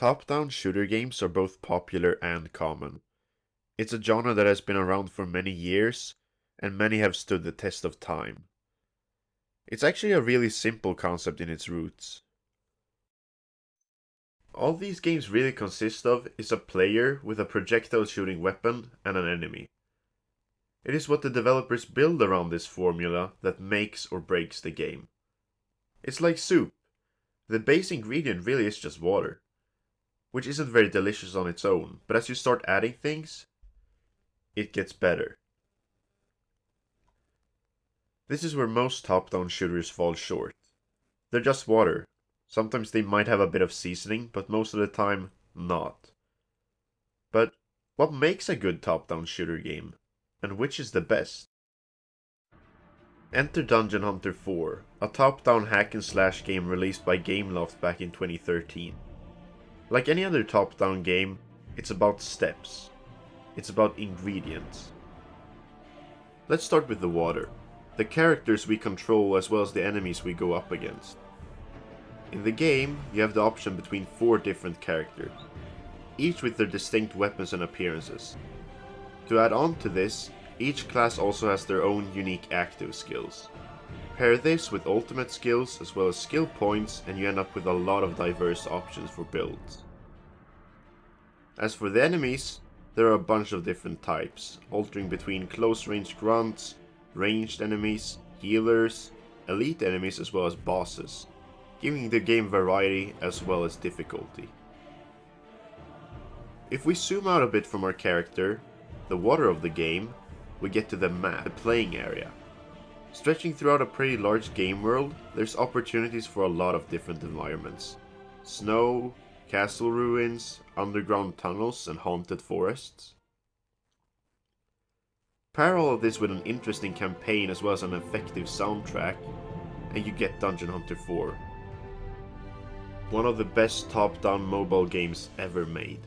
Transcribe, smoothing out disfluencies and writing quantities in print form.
Top-down shooter games are both popular and common. It's a genre that has been around for many years, and many have stood the test of time. It's actually a really simple concept in its roots. All these games really consist of is a player with a projectile shooting weapon and an enemy. It is what the developers build around this formula that makes or breaks the game. It's like soup. The base ingredient really is just water, which isn't very delicious on its own, but as you start adding things, it gets better. This is where most top-down shooters fall short. They're just water. Sometimes they might have a bit of seasoning, but most of the time, not. But what makes a good top-down shooter game? And which is the best? Enter Dungeon Hunter 4, a top-down hack-and-slash game released by Gameloft back in 2013. Like any other top-down game, it's about steps. It's about ingredients. Let's start with the water. The characters we control as well as the enemies we go up against. In the game, you have the option between 4 different characters, each with their distinct weapons and appearances. To add on to this, each class also has their own unique active skills. Pair this with ultimate skills as well as skill points and you end up with a lot of diverse options for builds. As for the enemies, there are a bunch of different types, altering between close range grunts, ranged enemies, healers, elite enemies as well as bosses, giving the game variety as well as difficulty. If we zoom out a bit from our character, the water of the game, we get to the map, the playing area. Stretching throughout a pretty large game world, there's opportunities for a lot of different environments. Snow, castle ruins, underground tunnels and haunted forests. Pair all of this with an interesting campaign as well as an effective soundtrack, and you get Dungeon Hunter 4. One of the best top-down mobile games ever made.